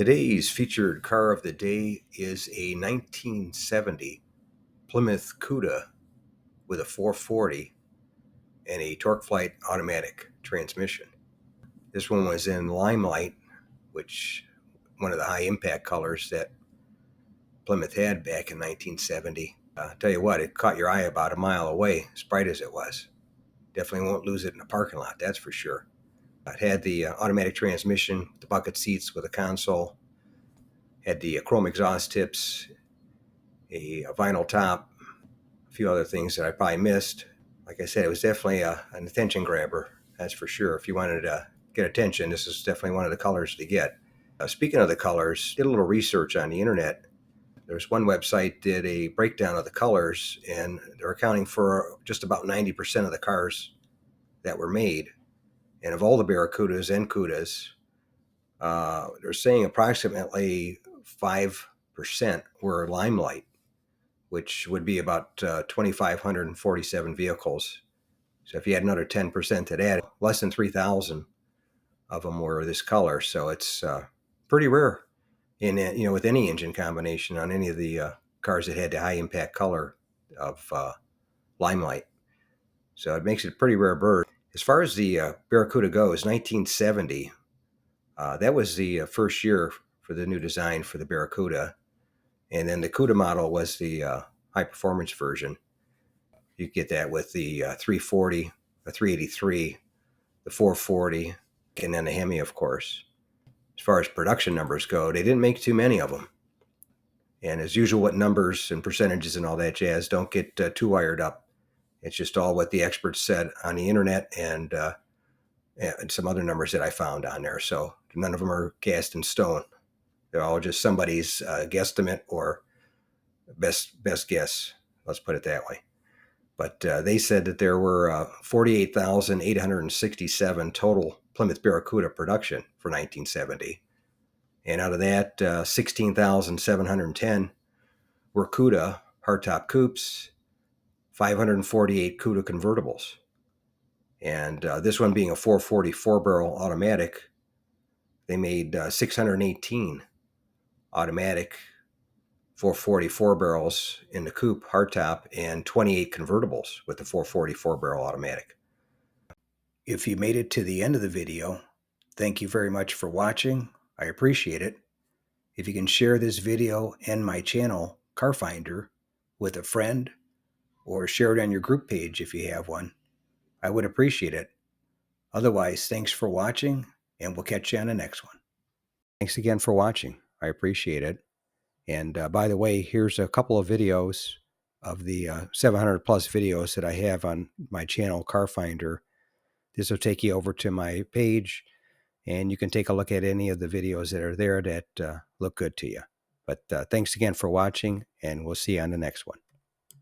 Today's featured car of the day is a 1970 Plymouth Cuda with a 440 and a TorqueFlite automatic transmission. This one was in Limelight, which one of the high impact colors that Plymouth had back in 1970. Tell you what, it caught your eye about a mile away, as bright as it was. Definitely won't lose it in a parking lot, that's for sure. It had the automatic transmission, the bucket seats with a console, had the chrome exhaust tips, a vinyl top, a few other things that I probably missed. Like I said, it was definitely an attention grabber, that's for sure. If you wanted to get attention, this is definitely one of the colors to get. Speaking of the colors, did a little research on the internet. There's one website did a breakdown of the colors, and they're accounting for just about 90% of the cars that were made. And of all the Barracudas and Cudas, they're saying approximately 5% were Limelight, which would be about 2,547 vehicles. So if you had another 10% to that, less than 3,000 of them were this color. So it's pretty rare in with any engine combination on any of the cars that had the high impact color of Limelight. So it makes it a pretty rare bird. As far as the Barracuda goes, 1970, that was the first year for the new design for the Barracuda. And then the Cuda model was the high performance version. You get that with the 340, the 383, the 440, and then the Hemi, of course. As far as production numbers go, they didn't make too many of them. And as usual with numbers and percentages and all that jazz, don't get too wired up. It's just all what the experts said on the internet and some other numbers that I found on there. So none of them are cast in stone. They're all just somebody's guesstimate or best guess. Let's put it that way. But they said that there were 48,867 total Plymouth Barracuda production for 1970. And out of that, 16,710 were Cuda hardtop coupes, 548 Cuda convertibles. And this one being a 440 4-barrel automatic, they made 618 automatic 440 4-barrels in the coupe hardtop and 28 convertibles with the 440 4-barrel automatic. If you made it to the end of the video, thank you very much for watching. I appreciate it. If you can share this video and my channel, Car Finder, with a friend, or share it on your group page if you have one, I would appreciate it. Otherwise, thanks for watching, and we'll catch you on the next one. Thanks again for watching. I appreciate it. And by the way, here's a couple of videos of the 700 plus videos that I have on my channel, Car Finder. This will take you over to my page, and you can take a look at any of the videos that are there that look good to you. But thanks again for watching, and we'll see you on the next one.